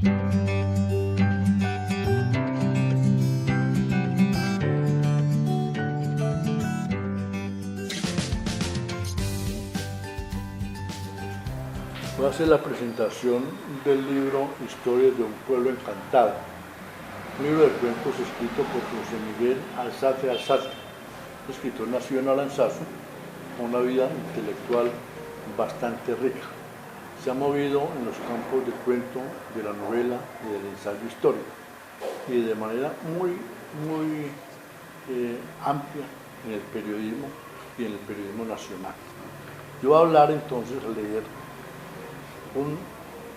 Voy a hacer la presentación del libro Historias de un pueblo encantado, un libro de cuentos escrito por José Miguel Alzate Alzate, escritor nacido en Aranzazu, con una vida intelectual bastante rica. Se ha movido en los campos del cuento, de la novela y del ensayo histórico, y de manera muy amplia en el periodismo y en el periodismo nacional. Yo voy a hablar entonces, a leer un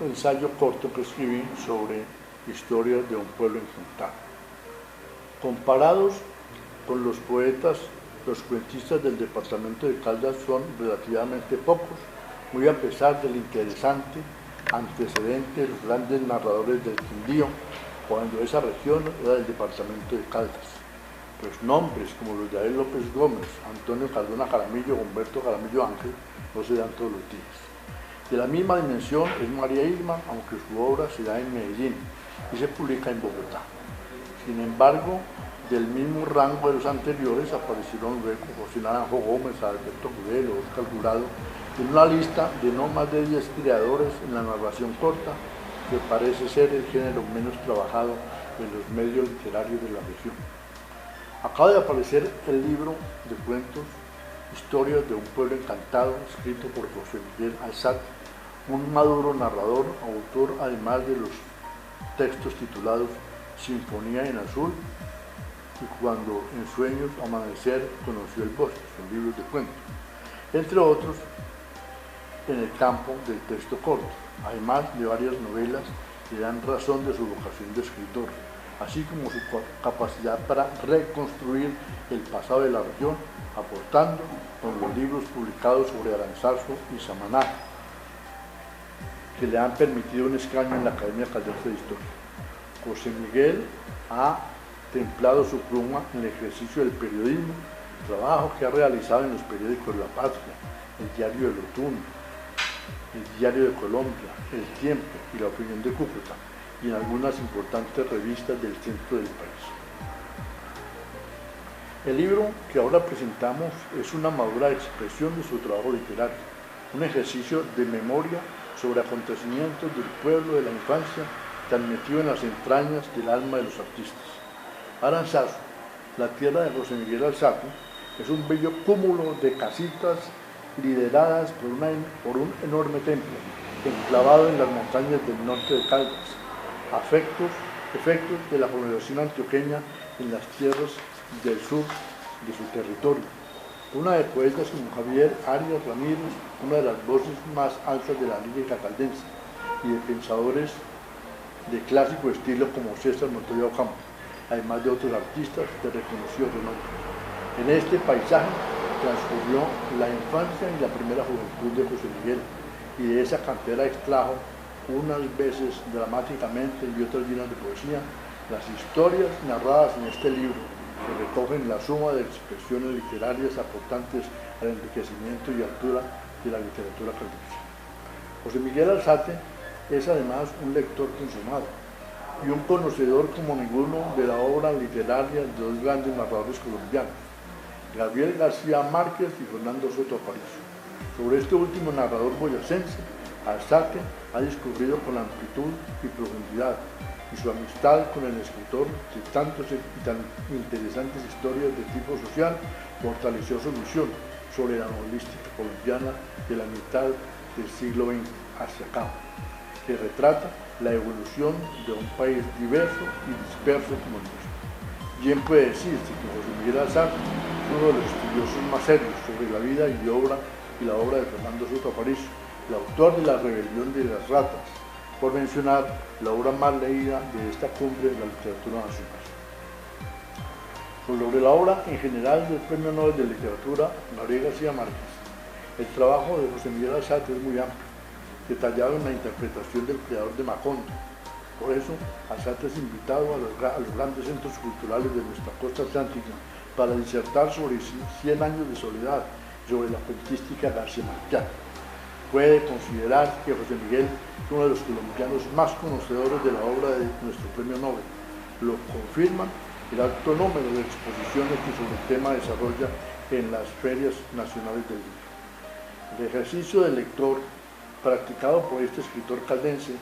ensayo corto que escribí sobre historias de un pueblo encantado. Comparados con los poetas, los cuentistas del departamento de Caldas son relativamente pocos, muy a pesar del interesante antecedente de los grandes narradores del Quindío, cuando esa región era del departamento de Caldas. Pues nombres como los de Abel López Gómez, Antonio Cardona Jaramillo, Humberto Jaramillo Ángel, no se dan todos los días. De la misma dimensión es María Irma, aunque su obra se da en Medellín y se publica en Bogotá. Sin embargo, del mismo rango de los anteriores aparecieron luego José Naranjo Gómez, Alberto Gudelo, Oscar Jurado, en una lista de no más de 10 creadores en la narración corta, que parece ser el género menos trabajado en los medios literarios de la región. Acaba de aparecer el libro de cuentos Historias de un pueblo encantado, escrito por José Miguel Alzate, un maduro narrador, autor además de los textos titulados Sinfonía en Azul y Cuando en sueños amanecer conoció el bosque, son libros de cuentos, entre otros en el campo del texto corto, además de varias novelas que dan razón de su vocación de escritor, así como su capacidad para reconstruir el pasado de la región, aportando con los libros publicados sobre Aranzazu y Samaná, que le han permitido un escaño en la Academia Caldense de Historia. José Miguel ha templado su pluma en el ejercicio del periodismo, trabajo que ha realizado en los periódicos La Patria, el Diario del Otoño, el Diario de Colombia, El Tiempo y La Opinión de Cúcuta, y en algunas importantes revistas del centro del país. El libro que ahora presentamos es una madura expresión de su trabajo literario, un ejercicio de memoria sobre acontecimientos del pueblo de la infancia tan metido en las entrañas del alma de los artistas. Aranzazu, la tierra de José Miguel Alzate, es un bello cúmulo de casitas lideradas por un enorme templo, enclavado en las montañas del norte de Caldas, efectos de la población antioqueña en las tierras del sur de su territorio. Una de poetas como Javier Arias Ramírez, una de las voces más altas de la lírica caldense, y de pensadores de clásico estilo como César Montoya Ocampo, además de otros artistas de reconocido renombre. En este paisaje transcurrió la infancia y la primera juventud de José Miguel, y de esa cantera extrajo, unas veces dramáticamente y otras llenas de poesía, las historias narradas en este libro, que recogen la suma de expresiones literarias aportantes al enriquecimiento y altura de la literatura caldense. José Miguel Alzate es además un lector consumado y un conocedor como ninguno de la obra literaria de dos grandes narradores colombianos, Gabriel García Márquez y Fernando Soto Aparicio. Sobre este último narrador boyacense, Alzate ha descubrido con amplitud y profundidad, y su amistad con el escritor de tantas y tan interesantes historias de tipo social fortaleció su visión sobre la novelística colombiana de la mitad del siglo XX hacia acá, que retrata la evolución de un país diverso y disperso como el nuestro. Bien puede decirse que José Miguel Alzate es uno de los estudiosos más serios sobre la vida y la obra de Fernando Soto Aparicio, el autor de La Rebelión de las Ratas, por mencionar la obra más leída de esta cumbre de la literatura nacional. Sobre la obra en general del Premio Nobel de Literatura Gabriel García Márquez, el trabajo de José Miguel Alzate es muy amplio, detallado en la interpretación del creador de Macondo. Por eso, Alzate es invitado a los grandes centros culturales de nuestra costa atlántica para disertar sobre 100 años de soledad y sobre la cuentística garciamarquiana. puede considerar que José Miguel es uno de los colombianos más conocedores de la obra de nuestro premio Nobel. Lo confirma el alto número de exposiciones que sobre el tema desarrolla en las ferias nacionales del libro. El ejercicio del lector, practicado por este escritor caldense,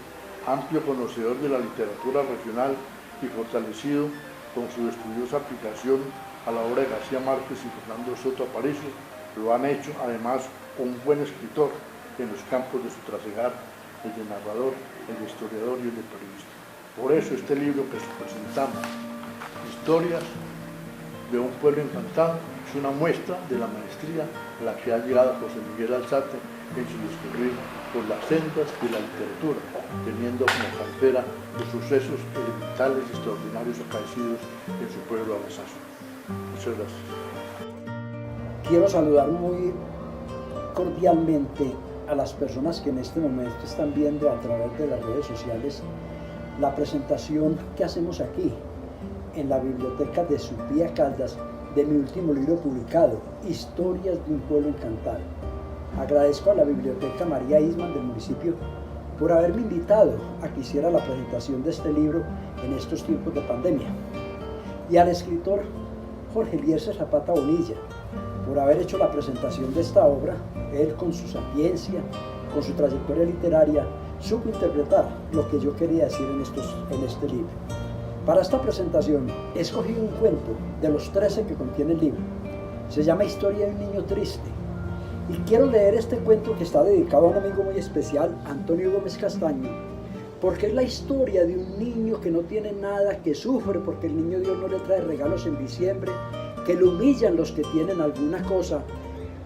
amplio conocedor de la literatura regional y fortalecido con su estudiosa aplicación a la obra de García Márquez y Fernando Soto Aparicio, lo han hecho además un buen escritor en los campos de su trasegar, el de narrador, el de historiador y el de periodista. Por eso este libro que presentamos, Historias de un pueblo encantado, es una muestra de la maestría a la que ha llegado José Miguel Alzate en su discurrir por las sendas de la literatura, teniendo como cartera los sucesos elementales y extraordinarios acaecidos en su pueblo abrazazo. Muchas gracias. Quiero saludar muy cordialmente a las personas que en este momento están viendo a través de las redes sociales la presentación que hacemos aquí en la biblioteca de Supía Caldas de mi último libro publicado, Historias de un pueblo encantado. Agradezco a la Biblioteca María Isman del municipio por haberme invitado a que hiciera la presentación de este libro en estos tiempos de pandemia, y al escritor Jorge Eliezer Zapata Bonilla por haber hecho la presentación de esta obra. Él, con su sapiencia, con su trayectoria literaria, supo interpretar lo que yo quería decir en este libro. Para esta presentación he escogido un cuento de los 13 que contiene el libro. Se llama Historia de un niño triste. Y quiero leer este cuento que está dedicado a un amigo muy especial, Antonio Gómez Castaño, porque es la historia de un niño que no tiene nada, que sufre porque el niño Dios no le trae regalos en diciembre, que lo humillan los que tienen alguna cosa,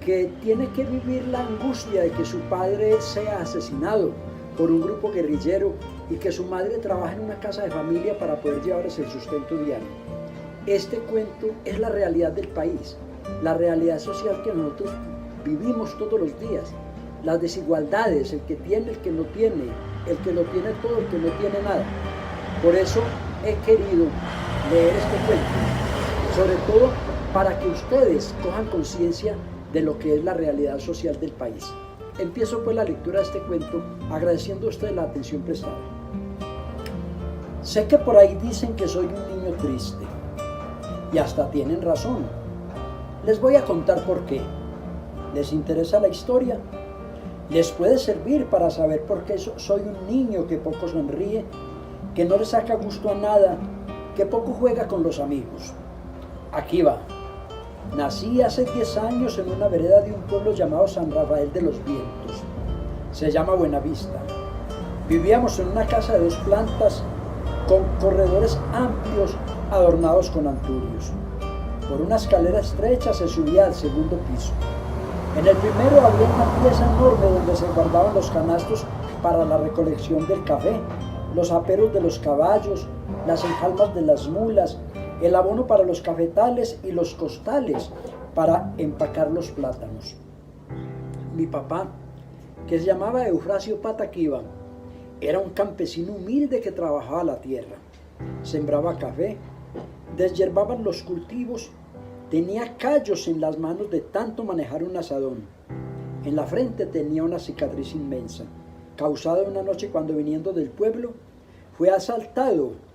que tiene que vivir la angustia de que su padre sea asesinado por un grupo guerrillero y que su madre trabaja en una casa de familia para poder llevarles el sustento diario. Este cuento es la realidad del país, la realidad social que nosotros vivimos todos los días, las desigualdades, el que tiene, el que no tiene, el que lo tiene todo, el que no tiene nada. Por eso he querido leer este cuento, sobre todo para que ustedes cojan conciencia de lo que es la realidad social del país. Empiezo pues la lectura de este cuento agradeciendo a ustedes la atención prestada. Sé que por ahí dicen que soy un niño triste, y hasta tienen razón. Les voy a contar por qué. ¿Les interesa la historia? ¿Les puede servir para saber por qué soy un niño que poco sonríe, que no le saca gusto a nada, que poco juega con los amigos? Aquí va. Nací hace 10 años en una vereda de un pueblo llamado San Rafael de los Vientos. Se llama Buenavista. Vivíamos en una casa de 2 plantas con corredores amplios adornados con anturios. Por una escalera estrecha se subía al segundo piso. En el primero había una pieza enorme donde se guardaban los canastos para la recolección del café, los aperos de los caballos, las enjalmas de las mulas, el abono para los cafetales y los costales para empacar los plátanos. Mi papá, que se llamaba Eufrasio Pataquiva, era un campesino humilde que trabajaba la tierra, sembraba café, deshiervaba los cultivos, tenía callos en las manos de tanto manejar un asadón. En la frente tenía una cicatriz inmensa, causada una noche cuando, viniendo del pueblo, fue asaltado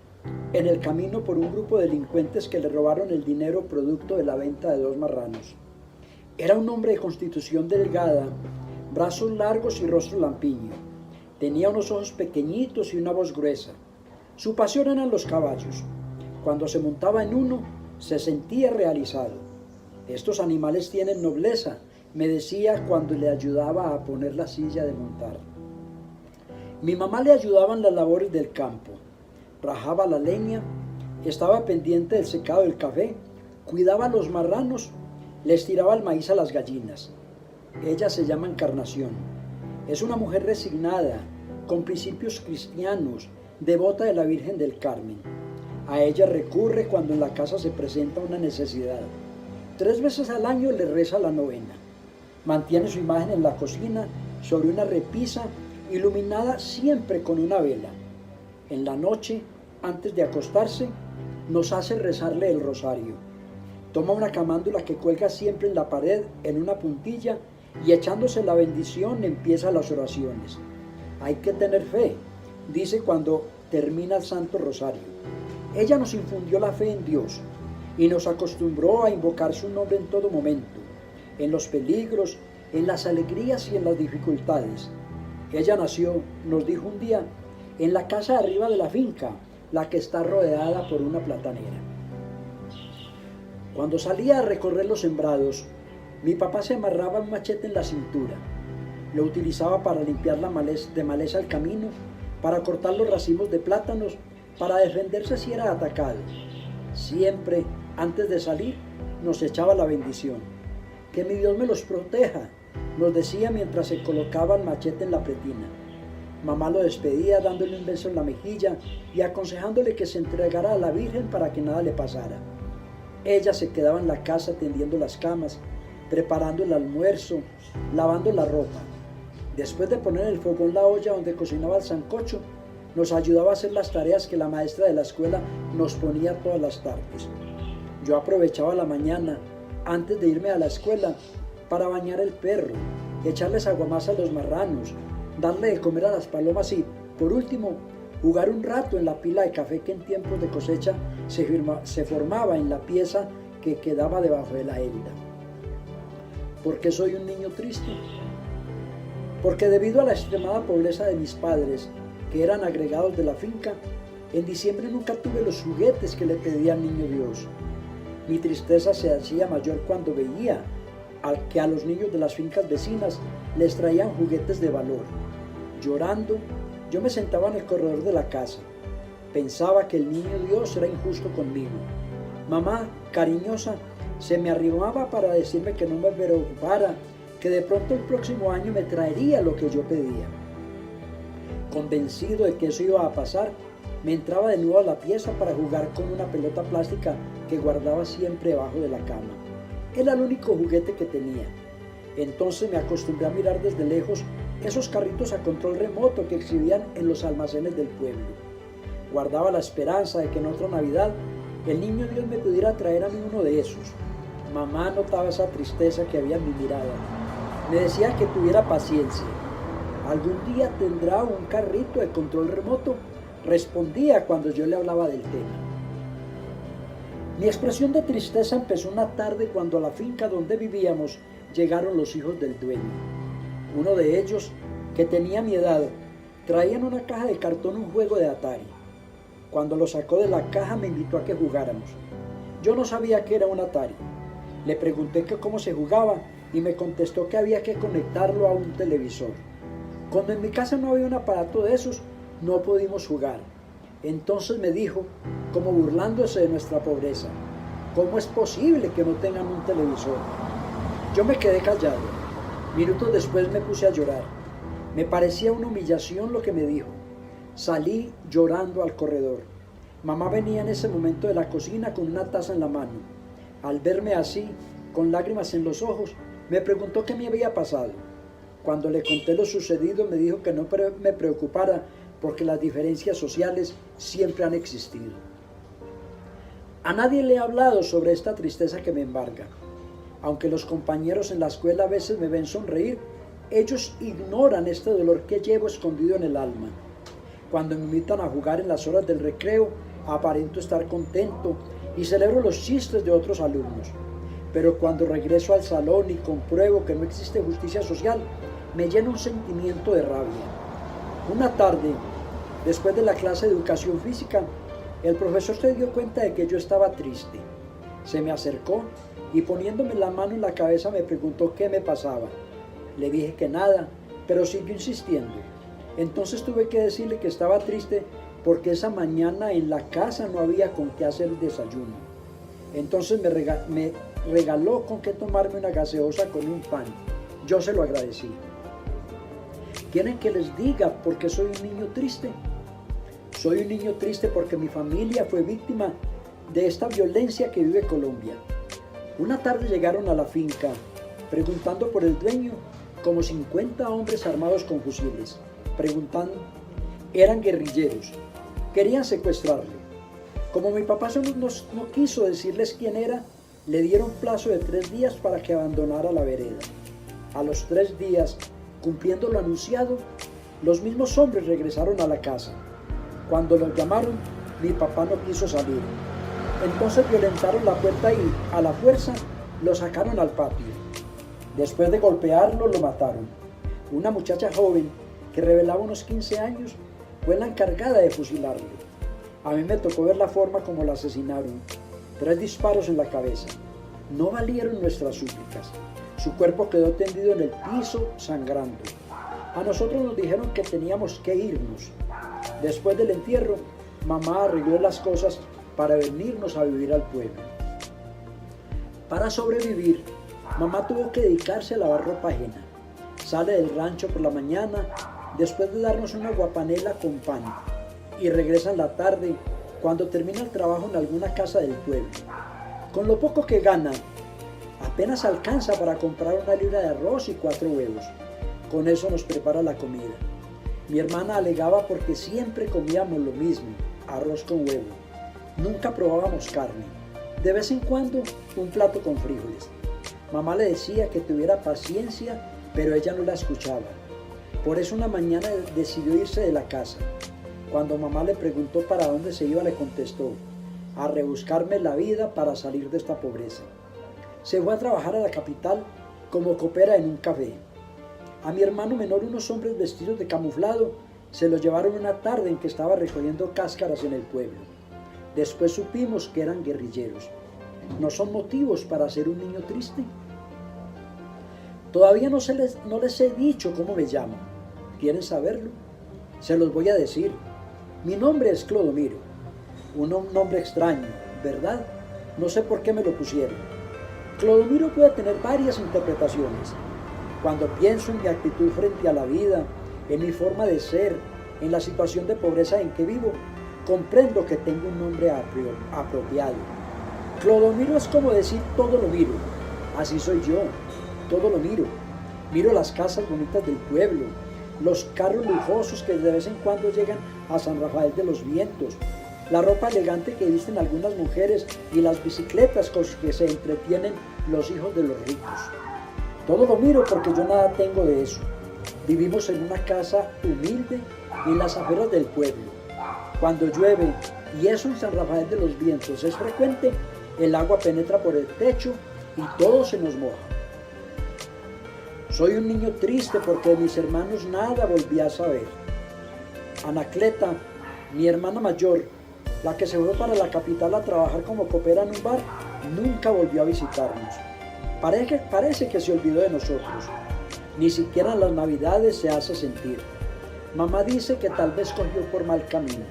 en el camino por un grupo de delincuentes que le robaron el dinero producto de la venta de 2 marranos. Era un hombre de constitución delgada, brazos largos y rostro lampiño. Tenía unos ojos pequeñitos y una voz gruesa. Su pasión eran los caballos. Cuando se montaba en uno, se sentía realizado. Estos animales tienen nobleza, me decía cuando le ayudaba a poner la silla de montar. Mi mamá le ayudaba en las labores del campo. Rajaba la leña, estaba pendiente del secado del café, cuidaba a los marranos, les tiraba el maíz a las gallinas. Ella se llama Encarnación. Es una mujer resignada, con principios cristianos, devota de la Virgen del Carmen. A ella recurre cuando en la casa se presenta una necesidad. 3 veces al año le reza la novena. Mantiene su imagen en la cocina sobre una repisa iluminada siempre con una vela. En la noche, antes de acostarse, nos hace rezarle el rosario. Toma una camándula que cuelga siempre en la pared en una puntilla y echándose la bendición empieza las oraciones. Hay que tener fe, dice cuando termina el Santo Rosario. Ella nos infundió la fe en Dios y nos acostumbró a invocar su nombre en todo momento, en los peligros, en las alegrías y en las dificultades. Ella nació, nos dijo un día, en la casa de arriba de la finca, la que está rodeada por una platanera. Cuando salía a recorrer los sembrados, mi papá se amarraba un machete en la cintura. Lo utilizaba para limpiar de maleza el camino, para cortar los racimos de plátanos, para defenderse si era atacado. Siempre, antes de salir, nos echaba la bendición. Que mi Dios me los proteja, nos decía mientras se colocaba el machete en la pretina. Mamá lo despedía dándole un beso en la mejilla y aconsejándole que se entregara a la Virgen para que nada le pasara. Ella se quedaba en la casa tendiendo las camas, preparando el almuerzo, lavando la ropa. Después de poner en el fogón la olla donde cocinaba el sancocho, nos ayudaba a hacer las tareas que la maestra de la escuela nos ponía todas las tardes. Yo aprovechaba la mañana, antes de irme a la escuela, para bañar el perro, echarles aguamasa a los marranos, darle de comer a las palomas y, por último, jugar un rato en la pila de café que en tiempos de cosecha se formaba en la pieza que quedaba debajo de la elda. ¿Por qué soy un niño triste? Porque debido a la extremada pobreza de mis padres, que eran agregados de la finca, en diciembre nunca tuve los juguetes que le pedía al niño Dios. Mi tristeza se hacía mayor cuando veía que a los niños de las fincas vecinas les traían juguetes de valor. Llorando, yo me sentaba en el corredor de la casa. Pensaba que el niño Dios era injusto conmigo. Mamá, cariñosa, se me arrimaba para decirme que no me preocupara, que de pronto el próximo año me traería lo que yo pedía. Convencido de que eso iba a pasar, me entraba de nuevo a la pieza para jugar con una pelota plástica que guardaba siempre debajo de la cama. Era el único juguete que tenía. Entonces me acostumbré a mirar desde lejos esos carritos a control remoto que exhibían en los almacenes del pueblo. Guardaba la esperanza de que en otra Navidad el niño Dios me pudiera traer a mí uno de esos. Mamá notaba esa tristeza que había en mi mirada. Me decía que tuviera paciencia. ¿Algún día tendrá un carrito de control remoto?, respondía cuando yo le hablaba del tema. Mi expresión de tristeza empezó una tarde cuando a la finca donde vivíamos llegaron los hijos del dueño. Uno de ellos, que tenía mi edad, traía en una caja de cartón un juego de Atari. Cuando lo sacó de la caja me invitó a que jugáramos. Yo no sabía qué era un Atari. Le pregunté que cómo se jugaba y me contestó que había que conectarlo a un televisor. Cuando en mi casa no había un aparato de esos, no pudimos jugar. Entonces me dijo, como burlándose de nuestra pobreza, ¿cómo es posible que no tengan un televisor? Yo me quedé callado. Minutos después me puse a llorar. Me parecía una humillación lo que me dijo. Salí llorando al corredor. Mamá venía en ese momento de la cocina con una taza en la mano. Al verme así, con lágrimas en los ojos, me preguntó qué me había pasado. Cuando le conté lo sucedido, me dijo que no me preocupara porque las diferencias sociales siempre han existido. A nadie le he hablado sobre esta tristeza que me embarga. Aunque los compañeros en la escuela a veces me ven sonreír, ellos ignoran este dolor que llevo escondido en el alma. Cuando me invitan a jugar en las horas del recreo, aparento estar contento y celebro los chistes de otros alumnos. Pero cuando regreso al salón y compruebo que no existe justicia social, me llena un sentimiento de rabia. Una tarde, después de la clase de educación física, el profesor se dio cuenta de que yo estaba triste. Se me acercó y poniéndome la mano en la cabeza me preguntó qué me pasaba. Le dije que nada, pero siguió insistiendo. Entonces tuve que decirle que estaba triste porque esa mañana en la casa no había con qué hacer el desayuno. Entonces me regaló con qué tomarme una gaseosa con un pan. Yo se lo agradecí. ¿Quieren que les diga por qué soy un niño triste? Soy un niño triste porque mi familia fue víctima de esta violencia que vive Colombia. Una tarde llegaron a la finca, preguntando por el dueño, como 50 hombres armados con fusiles. Preguntando, eran guerrilleros, querían secuestrarlo. Como mi papá no quiso decirles quién era, le dieron plazo de 3 días para que abandonara la vereda. A los 3 días, cumpliendo lo anunciado, los mismos hombres regresaron a la casa. Cuando los llamaron, mi papá no quiso salir. Entonces violentaron la puerta y, a la fuerza, lo sacaron al patio. Después de golpearlo, lo mataron. Una muchacha joven, que revelaba unos 15 años, fue la encargada de fusilarlo. A mí me tocó ver la forma como la asesinaron. 3 disparos en la cabeza. No valieron nuestras súplicas. Su cuerpo quedó tendido en el piso, sangrando. A nosotros nos dijeron que teníamos que irnos. Después del entierro, mamá arregló las cosas para venirnos a vivir al pueblo. Para sobrevivir, mamá tuvo que dedicarse a lavar ropa ajena. Sale del rancho por la mañana, después de darnos una guapanela con pan, y regresa en la tarde, cuando termina el trabajo en alguna casa del pueblo. Con lo poco que gana, apenas alcanza para comprar una libra de arroz y 4 huevos. Con eso nos prepara la comida. Mi hermana alegaba porque siempre comíamos lo mismo, arroz con huevo. Nunca probábamos carne. De vez en cuando, un plato con frijoles. Mamá le decía que tuviera paciencia, pero ella no la escuchaba. Por eso una mañana decidió irse de la casa. Cuando mamá le preguntó para dónde se iba, le contestó: a rebuscarme la vida para salir de esta pobreza. Se fue a trabajar a la capital como copera en un café. A mi hermano menor, unos hombres vestidos de camuflado se lo llevaron una tarde en que estaba recogiendo cáscaras en el pueblo. Después supimos que eran guerrilleros. ¿No son motivos para ser un niño triste? Todavía no les he dicho cómo me llamo. ¿Quieren saberlo? Se los voy a decir. Mi nombre es Clodomiro. Un nombre extraño, ¿verdad? No sé por qué me lo pusieron. Clodomiro puede tener varias interpretaciones. Cuando pienso en mi actitud frente a la vida, en mi forma de ser, en la situación de pobreza en que vivo, comprendo que tengo un nombre apropiado. Clodomiro es como decir todo lo miro. Así soy yo, todo lo miro. Miro las casas bonitas del pueblo, los carros lujosos que de vez en cuando llegan a San Rafael de los Vientos, la ropa elegante que visten algunas mujeres y las bicicletas con las que se entretienen los hijos de los ricos. Todo lo miro porque yo nada tengo de eso. Vivimos en una casa humilde en las afueras del pueblo. Cuando llueve, y eso en San Rafael de los Vientos es frecuente, el agua penetra por el techo y todo se nos moja. Soy un niño triste porque de mis hermanos nada volví a saber. Anacleta, mi hermana mayor, la que se fue para la capital a trabajar como copera en un bar, nunca volvió a visitarnos. Parece que se olvidó de nosotros. Ni siquiera en las Navidades se hace sentir. Mamá dice que tal vez cogió por mal camino.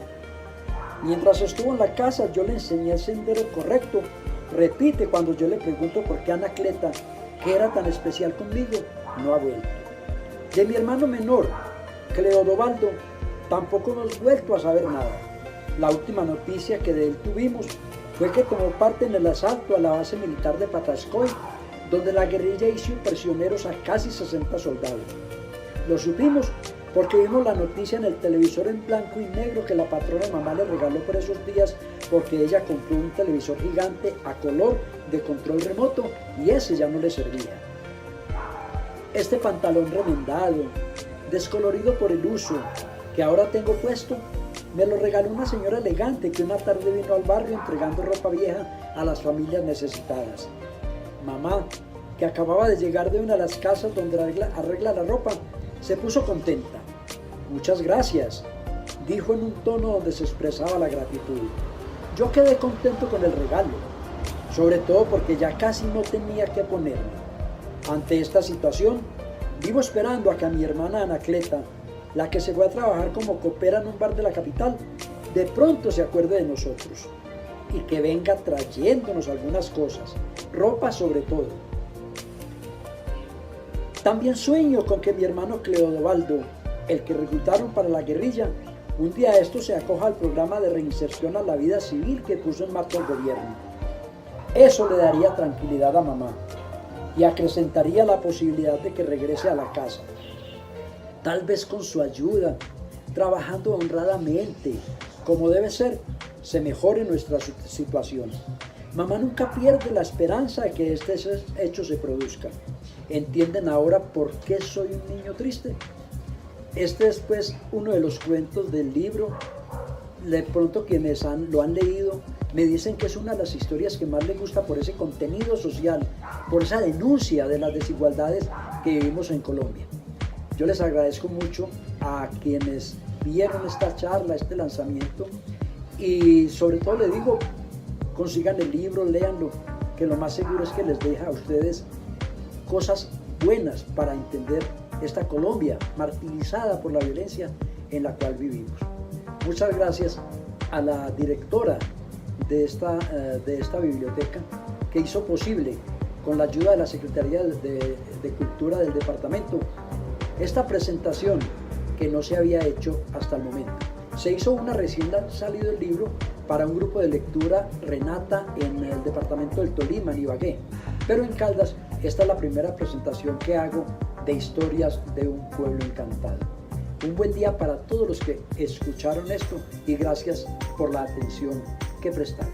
Mientras estuvo en la casa, yo le enseñé el sendero correcto. Repite cuando yo le pregunto por qué Anacleta, que era tan especial conmigo, no ha vuelto. De mi hermano menor, Cleodobaldo, tampoco hemos vuelto a saber nada. La última noticia que de él tuvimos fue que tomó parte en el asalto a la base militar de Patascoy, donde la guerrilla hizo prisioneros a casi 60 soldados. Lo supimos porque vimos la noticia en el televisor en blanco y negro que la patrona de mamá le regaló por esos días, porque ella compró un televisor gigante a color de control remoto y ese ya no le servía. Este pantalón remendado, descolorido por el uso, que ahora tengo puesto, me lo regaló una señora elegante que una tarde vino al barrio entregando ropa vieja a las familias necesitadas. Mamá, que acababa de llegar de una de las casas donde arregla la ropa, se puso contenta. Muchas gracias, dijo en un tono donde se expresaba la gratitud. Yo quedé contento con el regalo, sobre todo porque ya casi no tenía que ponerme. Ante esta situación, vivo esperando a que a mi hermana Anacleta, la que se fue a trabajar como copera en un bar de la capital, de pronto se acuerde de nosotros y que venga trayéndonos algunas cosas, ropa sobre todo. También sueño con que mi hermano Cleodobaldo, el que reclutaron para la guerrilla, un día esto se acoja al programa de reinserción a la vida civil que puso en marcha el gobierno. Eso le daría tranquilidad a mamá y acrecentaría la posibilidad de que regrese a la casa. Tal vez con su ayuda, trabajando honradamente, como debe ser, se mejore nuestra situación. Mamá nunca pierde la esperanza de que este hecho se produzca. ¿Entienden ahora por qué soy un niño triste? Este es pues uno de los cuentos del libro. De pronto quienes lo han leído me dicen que es una de las historias que más les gusta por ese contenido social, por esa denuncia de las desigualdades que vivimos en Colombia. Yo les agradezco mucho a quienes vieron esta charla, este lanzamiento, y sobre todo les digo, consigan el libro, léanlo, que lo más seguro es que les deja a ustedes cosas buenas para entender esta Colombia martirizada por la violencia en la cual vivimos. Muchas gracias a la directora de esta biblioteca que hizo posible, con la ayuda de la Secretaría de Cultura del departamento, esta presentación que no se había hecho hasta el momento. Se hizo una recién salido el libro para un grupo de lectura Renata en el departamento del Tolima, en Ibagué, pero en Caldas esta es la primera presentación que hago de historias de un pueblo encantado. Un buen día para todos los que escucharon esto y gracias por la atención que prestaron.